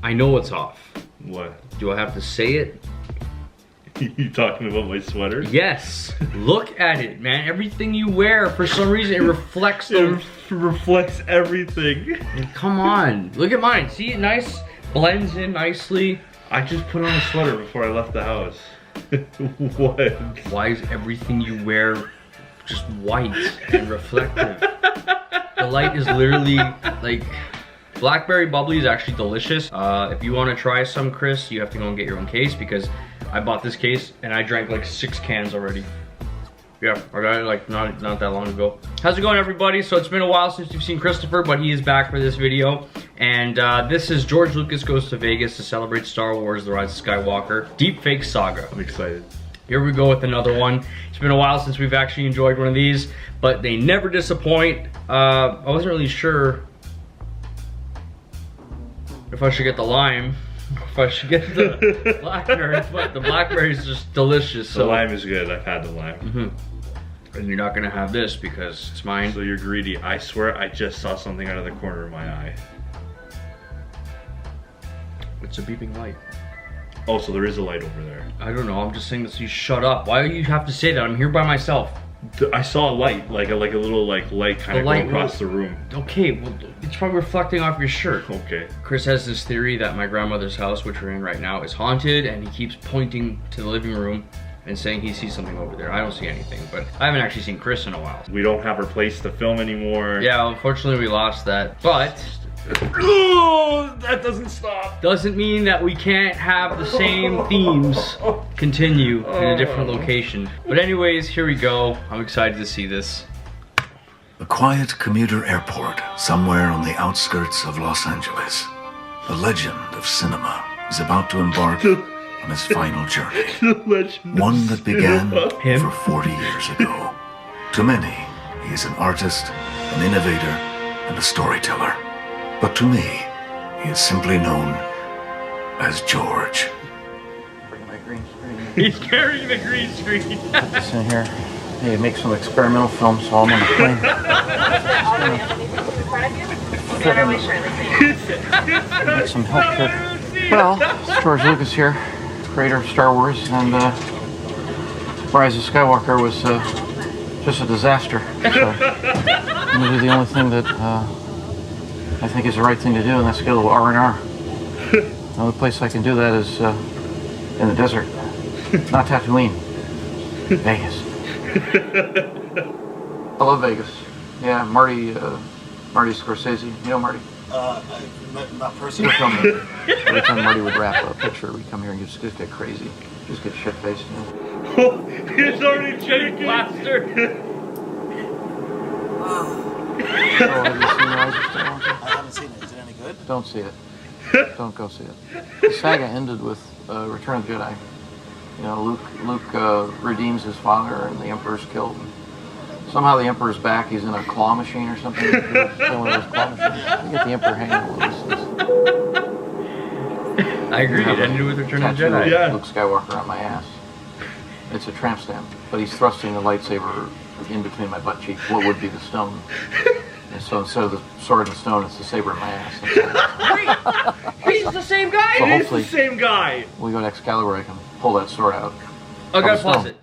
I know it's off. What? Do I have to say it? You talking about my sweater? Yes. Look at it, man. Everything you wear, for some reason, it reflects It reflects everything. Come on. Look at mine. See it nice? Blends in nicely. I just put on a sweater before I left the house. What? Why is everything you wear just white and reflective? The light is literally like... Blackberry bubbly is actually delicious. If you want to try some, Chris, you have to go and get your own case because I bought this case and I drank like 6 cans already. Yeah, I got it like not that long ago. How's it going, everybody? So it's been a while since you've seen Christopher, but he is back for this video. And this is George Lucas Goes to Vegas to celebrate Star Wars: The Rise of Skywalker. Deepfake Saga. I'm excited. Here we go with another one. It's been a while since we've actually enjoyed one of these, but they never disappoint. I wasn't really sure if I should get the lime, if I should get the blackberries, but the blackberry is just delicious. The lime is good. I've had the lime. And you're not gonna have this because it's mine. So you're greedy. I swear I just saw something out of the corner of my eye. It's a beeping light. Oh, so there is a light over there. I don't know. I'm just saying this. You shut up. Why do you have to say that? I'm here by myself. I saw a light, like a little light kind of going across the room. Okay, well, it's probably reflecting off your shirt. Okay. Chris has this theory that my grandmother's house, which we're in right now, is haunted, and he keeps pointing to the living room and saying he sees something over there. I don't see anything, but I haven't actually seen Chris in a while. We don't have our place to film anymore. Yeah, unfortunately we lost that, but oh, that doesn't stop. Doesn't mean that we can't have the same themes continue in a different location. But anyways, here we go. I'm excited to see this. A quiet commuter airport somewhere on the outskirts of Los Angeles. The legend of cinema is about to embark on its final journey. One that began over 40 years ago. To many, he is an artist, an innovator, and a storyteller. But to me, he is simply known as George. Bring my green screen. He's carrying the green screen. Put this in here. Hey, make some experimental films while I'm on the plane. Get some help here. Well, it's George Lucas here, creator of Star Wars, and Rise of Skywalker was just a disaster. So I'm gonna do the only thing that I think is the right thing to do, and that's get a little R&R. The only place I can do that is in the desert, not Tatooine, Vegas. I love Vegas. Yeah, Marty Scorsese. You know Marty? Not personally. Every time Marty would wrap a picture, we'd come here and just get crazy. Just get shit-faced. You know? He's already shaking. Blaster. Oh, have you seen Rise of Skywalker? I haven't seen it. Is it any good? Don't see it. Don't go see it. The saga ended with Return of the Jedi. You know, Luke redeems his father, and the Emperor's killed. Somehow the Emperor's back. He's in a claw machine or something. One of those claw machines. You get the Emperor hanging a little. I agree. It ended with Return of the Jedi. Yeah. Luke Skywalker on my ass. It's a tramp stamp, but he's thrusting the lightsaber in between my butt cheek. What would be the stone? And so instead of the sword and stone, it's the saber in my ass. Wait, he's the same guy. So It is hopefully, the same guy. we go to Excalibur, I can pull that sword out. I gotta From the pause it.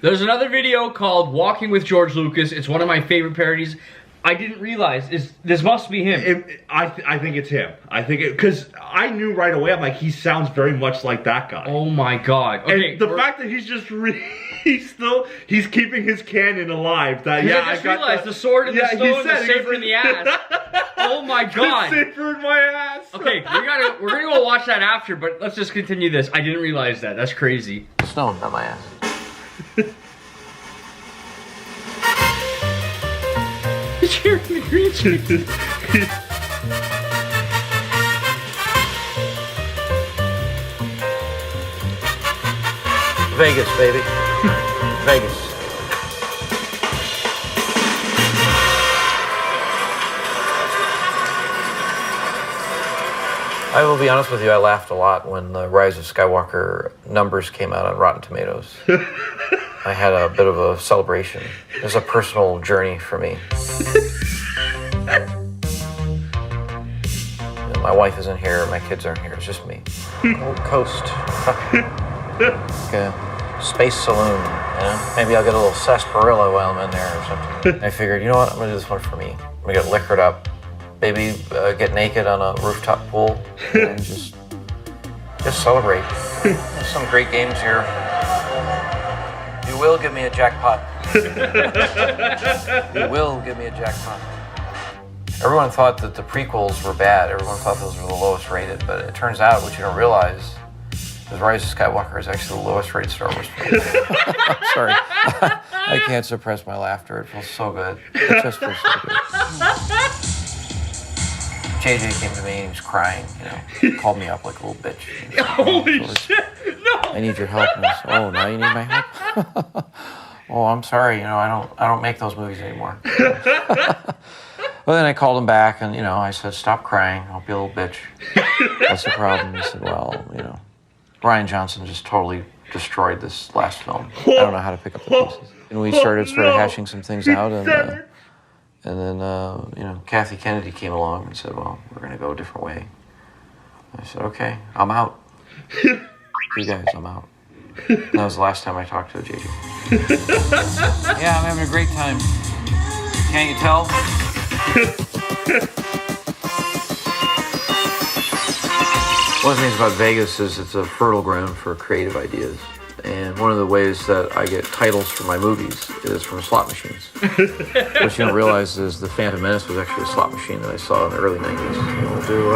There's another video called Walking with George Lucas. It's one of my favorite parodies. I didn't realize this must be him. I think it's him. I think it because I knew right away. I'm like, he sounds very much like that guy. Oh my god. Okay, And the fact that he's just he's keeping his canon alive. That yeah, I just realized the sword and the stone, and the saber in the ass. Oh my god. The saber in my ass. Okay, we're gonna go watch that after, but let's just continue this. I didn't realize that. That's crazy. Stone on my ass. He's carrying the green screen. Vegas, baby. Vegas. I will be honest with you, I laughed a lot when the Rise of Skywalker numbers came out on Rotten Tomatoes. I had a bit of a celebration. It was a personal journey for me. And My wife isn't here, my kids aren't here, it's just me. Gold Coast. Like a space saloon, you know? Maybe I'll get a little sarsaparilla while I'm in there or something. I figured, you know what, I'm gonna do this one for me. I'm gonna get liquored up, maybe get naked on a rooftop pool, and just celebrate. Some great games here. You will give me a jackpot. You will give me a jackpot. Everyone thought that the prequels were bad. Everyone thought those were the lowest rated, but it turns out what you don't realize is Rise of Skywalker is actually the lowest rated Star Wars film. Sorry. I can't suppress my laughter. It feels so good. It just feels so good. JJ came to me and he was crying, you know. He called me up like a little bitch. Holy shit! No! I need your help. And I said, oh, now you need my help? Oh, I'm sorry, you know, I don't make those movies anymore. Well, then I called him back and, you know, I said, stop crying, don't be a little bitch. What's the problem? He said, well, you know, Rian Johnson just totally destroyed this last film. I don't know how to pick up the pieces. And we started hashing some things out, and then, you know, Kathy Kennedy came along and said, well, we're going to go a different way. I said, okay, I'm out. You guys, I'm out. That was the last time I talked to JJ. Yeah, I'm having a great time. Can't you tell? One of the things about Vegas is it's a fertile ground for creative ideas. And one of the ways that I get titles for my movies is from slot machines. What you don't realize is The Phantom Menace was actually a slot machine that I saw in the early 90s. We'll do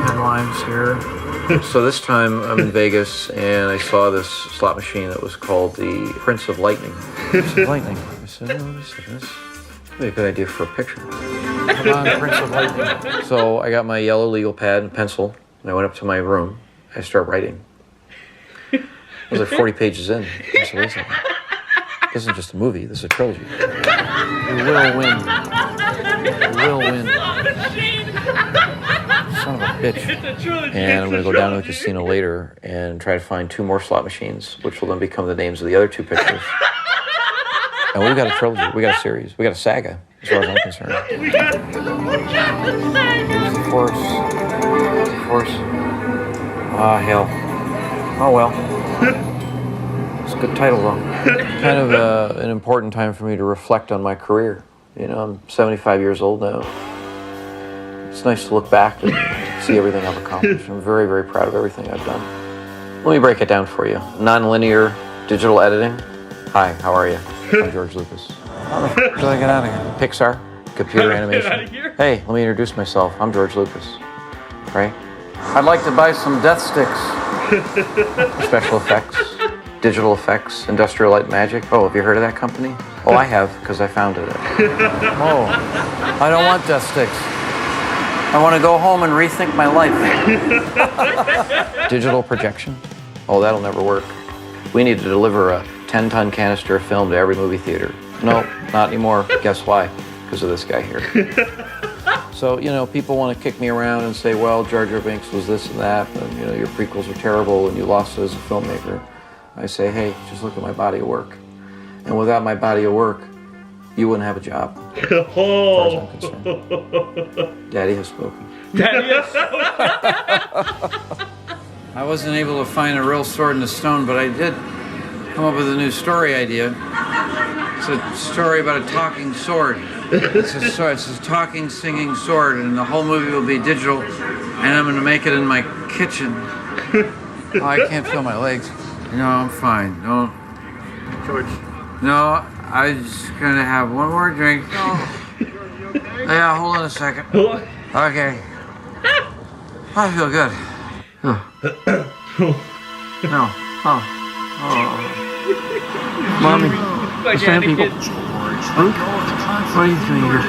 10 lines here. So this time I'm in Vegas and I saw this slot machine that was called the Prince of Lightning. Prince of Lightning. I said, oh, this would be a good idea for a picture. Come on, Prince of Lightning. So I got my yellow legal pad and pencil and I went up to my room. I started writing. I was like 40 pages in. I said, wait a second. This isn't just a movie, this is a trilogy. You will win. You will win. Son of a bitch. And I'm going to go down to the casino later and try to find 2 more slot machines, which will then become the names of the other 2 pictures. And we've got a trilogy, we got a series, we got a saga, as far as I'm concerned. We got the The Force. The Force. Ah, hell. Oh, well. It's a good title, though. Kind of an important time for me to reflect on my career. You know, I'm 75 years old now. It's nice to look back and see everything I've accomplished. I'm very, very proud of everything I've done. Let me break it down for you. Non-linear digital editing. Hi, how are you? I'm George Lucas. How the f*** did I get out of here? Pixar, computer animation. Hey, let me introduce myself. I'm George Lucas. Right? I'd like to buy some death sticks. Special effects, digital effects, Industrial Light and Magic. Oh, have you heard of that company? Oh, I have, because I founded it. Oh, I don't want death sticks. I want to go home and rethink my life. Digital projection. Oh, that'll never work. We need to deliver a 10-ton canister of film to every movie theater. No, not anymore. Guess why? Because of this guy here. So, you know, people want to kick me around and say, well, Jar Jar Binks was this and that, and, you know, your prequels are terrible and you lost it as a filmmaker. I say, hey, just look at my body of work. And without my body of work, you wouldn't have a job. As far as I'm concerned. Daddy has spoken. Daddy has spoken. I wasn't able to find a real sword in the stone, but I did come up with a new story idea. It's a story about a talking sword. It's a talking, singing sword, and the whole movie will be digital, and I'm gonna make it in my kitchen. Oh, I can't feel my legs. No, I'm fine. No, George. no, I'm just gonna have one more drink. No. Yeah, hold on a second. Okay. I feel good. Oh. No. Oh. Mommy. The sand people. Luke? What are you doing here?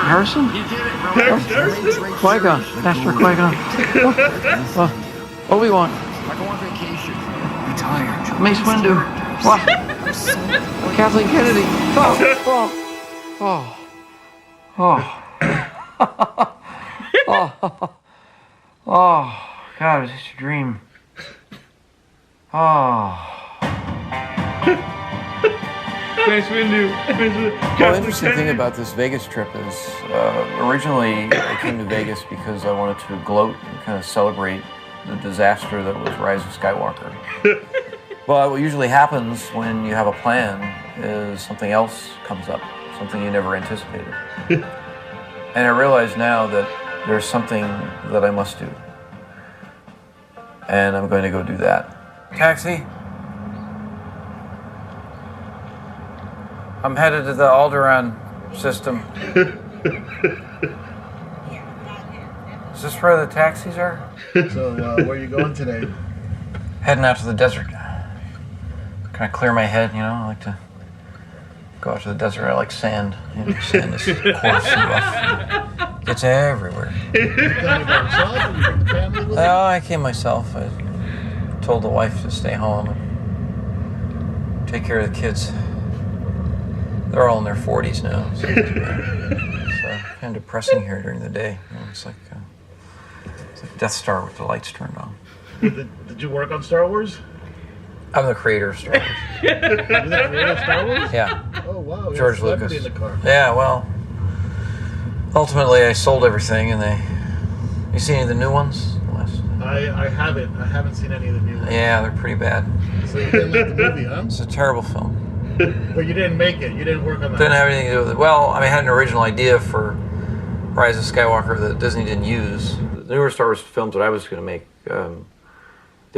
Harrison? Harrison? Qui-Gon. Master Qui-Gon. Obi-Wan. I go on vacation. I'm tired. Mace Windu. What? Kathleen Kennedy. Oh. Oh, God, it was just a dream. Oh. Mace Windu. Well, the interesting thing about this Vegas trip is originally I came to Vegas because I wanted to gloat and kind of celebrate the disaster that was Rise of Skywalker. But what usually happens when you have a plan is something else comes up, something you never anticipated. And I realize now that there's something that I must do. And I'm going to go do that. Taxi? I'm headed to the Alderaan system. Is this where the taxis are? So, where are you going today? Heading out to the desert. Kind of clear my head, you know. I like to go out to the desert. I like sand. You know, sand is coarse and rough. It's everywhere. You coming by yourself or you bring the family with you? Oh, I came myself. I told the wife to stay home and take care of the kids. They're all in their 40s now. So it's kind of depressing here during the day. You know, it's like Death Star with the lights turned on. Did you work on Star Wars? I'm the creator of Star Wars. You're the creator of Star Wars? Yeah. Oh, wow. You're George a celebrity Lucas. in the car. Yeah, well, ultimately I sold everything and you see any of the new ones? I haven't. I haven't seen any of the new ones. Yeah, they're pretty bad. So you didn't like the movie, huh? It's a terrible film. But you didn't make it. You didn't work on that. Didn't have anything to do with it. Well, I mean, I had an original idea for Rise of Skywalker that Disney didn't use. The newer Star Wars films that I was going to make, they're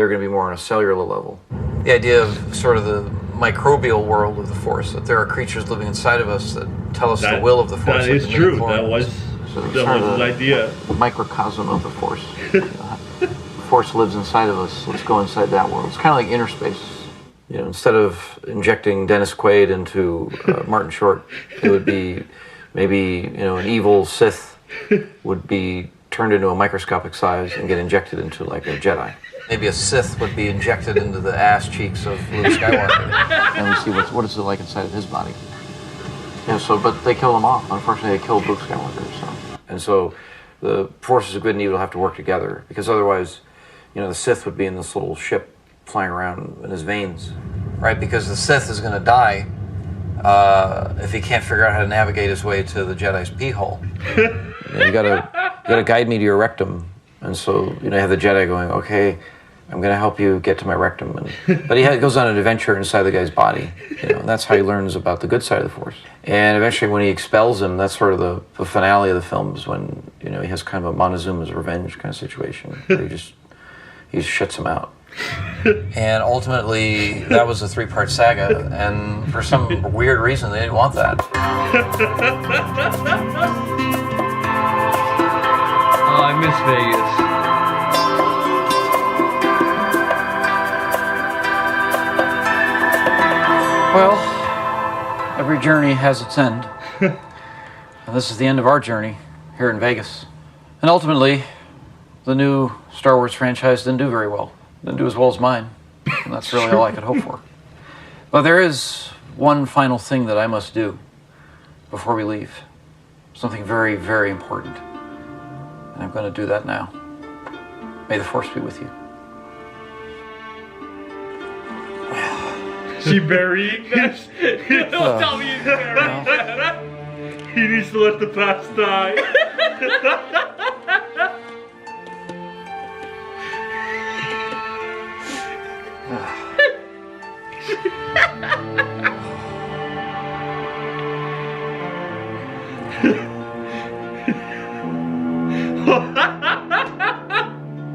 going to be more on a cellular level. The idea of sort of the microbial world of the Force, that there are creatures living inside of us that tell us the will of the Force. That is true. That was his the idea. The microcosm of the Force. The Force lives inside of us. Let's go inside that world. It's kind of like inner space. You know, instead of injecting Dennis Quaid into Martin Short, it would be maybe, you know, an evil Sith would be turned into a microscopic size and get injected into like a Jedi. Maybe a Sith would be injected into the ass cheeks of Luke Skywalker, and we see what is it like inside of his body. Yeah, so but they killed him off. Unfortunately, they killed Luke Skywalker. And so the forces of good and evil have to work together, because otherwise, you know, the Sith would be in this little ship flying around in his veins, right? Because the Sith is going to die if he can't figure out how to navigate his way to the Jedi's pee hole. You gotta guide me to your rectum. And so, you know, you have the Jedi going, okay, I'm going to help you get to my rectum. But he goes on an adventure inside the guy's body, you know, and that's how he learns about the good side of the Force. And eventually when he expels him, that's sort of the finale of the film, is when, you know, he has kind of a Montezuma's revenge kind of situation, where he just shuts him out. And ultimately, that was a 3-part saga, and for some weird reason, they didn't want that. Oh, I miss Vegas. Well, every journey has its end. And this is the end of our journey here in Vegas. And ultimately, the new Star Wars franchise didn't do very well. Didn't do as well as mine. And that's really all I could hope for. But there is one final thing that I must do before we leave. Something very, very important. And I'm going to do that now. May the Force be with you. She burying this? Don't tell me he's married. He needs to let the past die.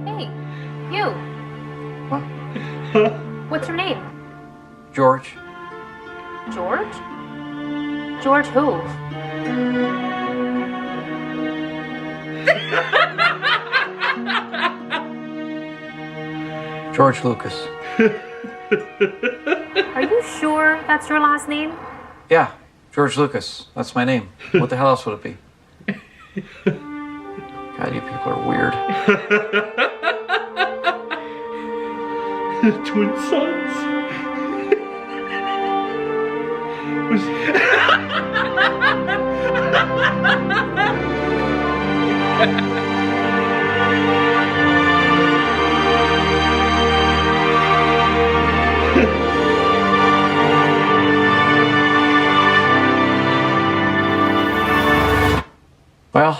Hey, you. What? What's your name? George? George? George who? George Lucas. Are you sure that's your last name? Yeah, George Lucas. That's my name. What the hell else would it be? God, you people are weird. Twin sons. Well,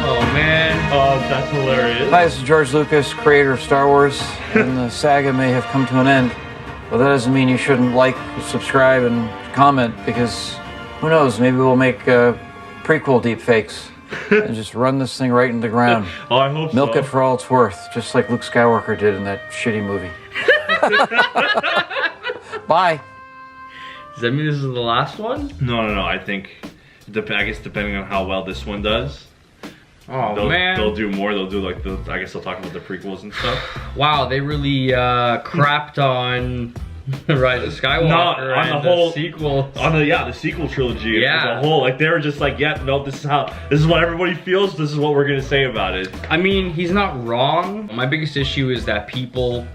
Oh man. Oh, that's hilarious. hi, this is George Lucas, creator of Star Wars, and the saga may have come to an end. But that doesn't mean you shouldn't like, subscribe, and comment, because who knows, maybe we'll make prequel deepfakes and just run this thing right into the ground. Oh, I hope Milk so. it for all it's worth, just like Luke Skywalker did in that shitty movie. Bye. Does that mean this is the last one? No. I think, I guess depending on how well this one does, Oh they'll, man. they'll do more. They'll do like I guess they'll talk about the prequels and stuff. Wow, they really crapped on the Rise of Skywalker No, on and the whole sequel. On the sequel trilogy Yeah. as a whole. Like they were just like, yeah, no, this is what everybody feels. This is what we're gonna say about it. I mean, he's not wrong. My biggest issue is that people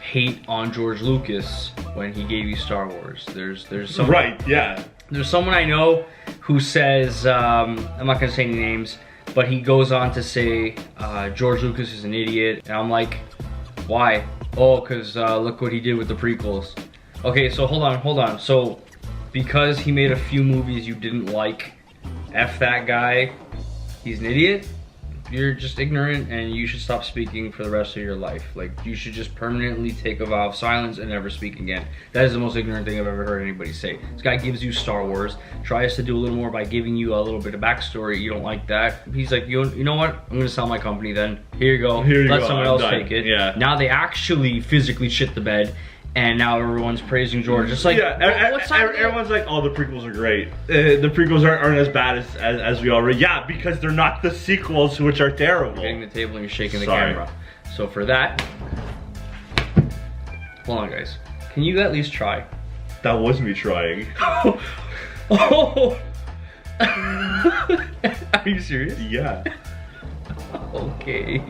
hate on George Lucas when he gave you Star Wars. There's some Right? Yeah. There's someone I know who says, I'm not gonna say any names, but he goes on to say George Lucas is an idiot, and I'm like, why? Oh, cause look what he did with the prequels. Okay, so hold on. So because he made a few movies you didn't like, F that guy, he's an idiot? You're just ignorant and you should stop speaking for the rest of your life. Like, you should just permanently take a vow of silence and never speak again. That is the most ignorant thing I've ever heard anybody say. This guy gives you Star Wars, tries to do a little more by giving you a little bit of backstory. You don't like that. He's like, you know what? I'm gonna sell my company then. Here you go. Here you Let go, someone I'm else done. take it. Yeah. Now they actually physically shit the bed. And now everyone's praising George. It's like, yeah, what's that? everyone's like, oh, the prequels are great. The prequels aren't as bad as we already. Yeah, because they're not the sequels, which are terrible. Hitting the table and you're shaking the Sorry. camera. So for that, hold on guys. Can you at least try? That was me trying. Oh! Are you serious? Yeah. Okay.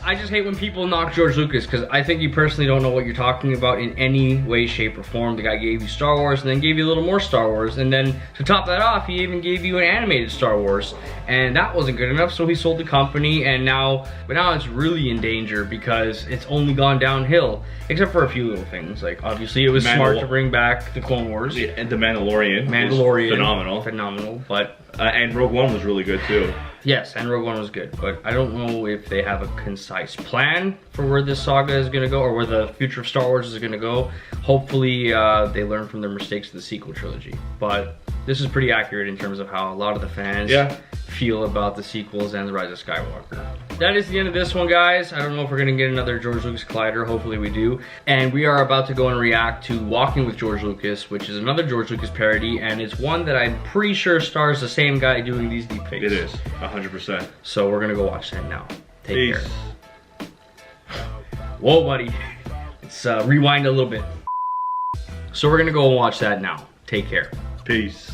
I just hate when people knock George Lucas because I think you personally don't know what you're talking about in any way, shape, or form. The guy gave you Star Wars and then gave you a little more Star Wars, and then to top that off, he even gave you an animated Star Wars, and that wasn't good enough, so he sold the company, and now it's really in danger because it's only gone downhill, except for a few little things. Like, obviously, it was smart to bring back the Clone Wars. Yeah, and the Mandalorian. Mandalorian. Was Phenomenal, but... and Rogue One was really good too. Yes, and Rogue One was good, but I don't know if they have a concise plan for where this saga is going to go or where the future of Star Wars is going to go. Hopefully, they learn from their mistakes of the sequel trilogy. But this is pretty accurate in terms of how a lot of the fans feel about the sequels and the Rise of Skywalker. That is the end of this one, guys. I don't know if we're going to get another George Lucas Collider. Hopefully we do. And we are about to go and react to Walking with George Lucas, which is another George Lucas parody, and it's one that I'm pretty sure stars the same guy doing these deepfakes. It is, 100%. So we're gonna go watch that now. Take Peace. care. Whoa, buddy. Let's rewind a little bit. So we're gonna go and watch that now. Take care. Peace.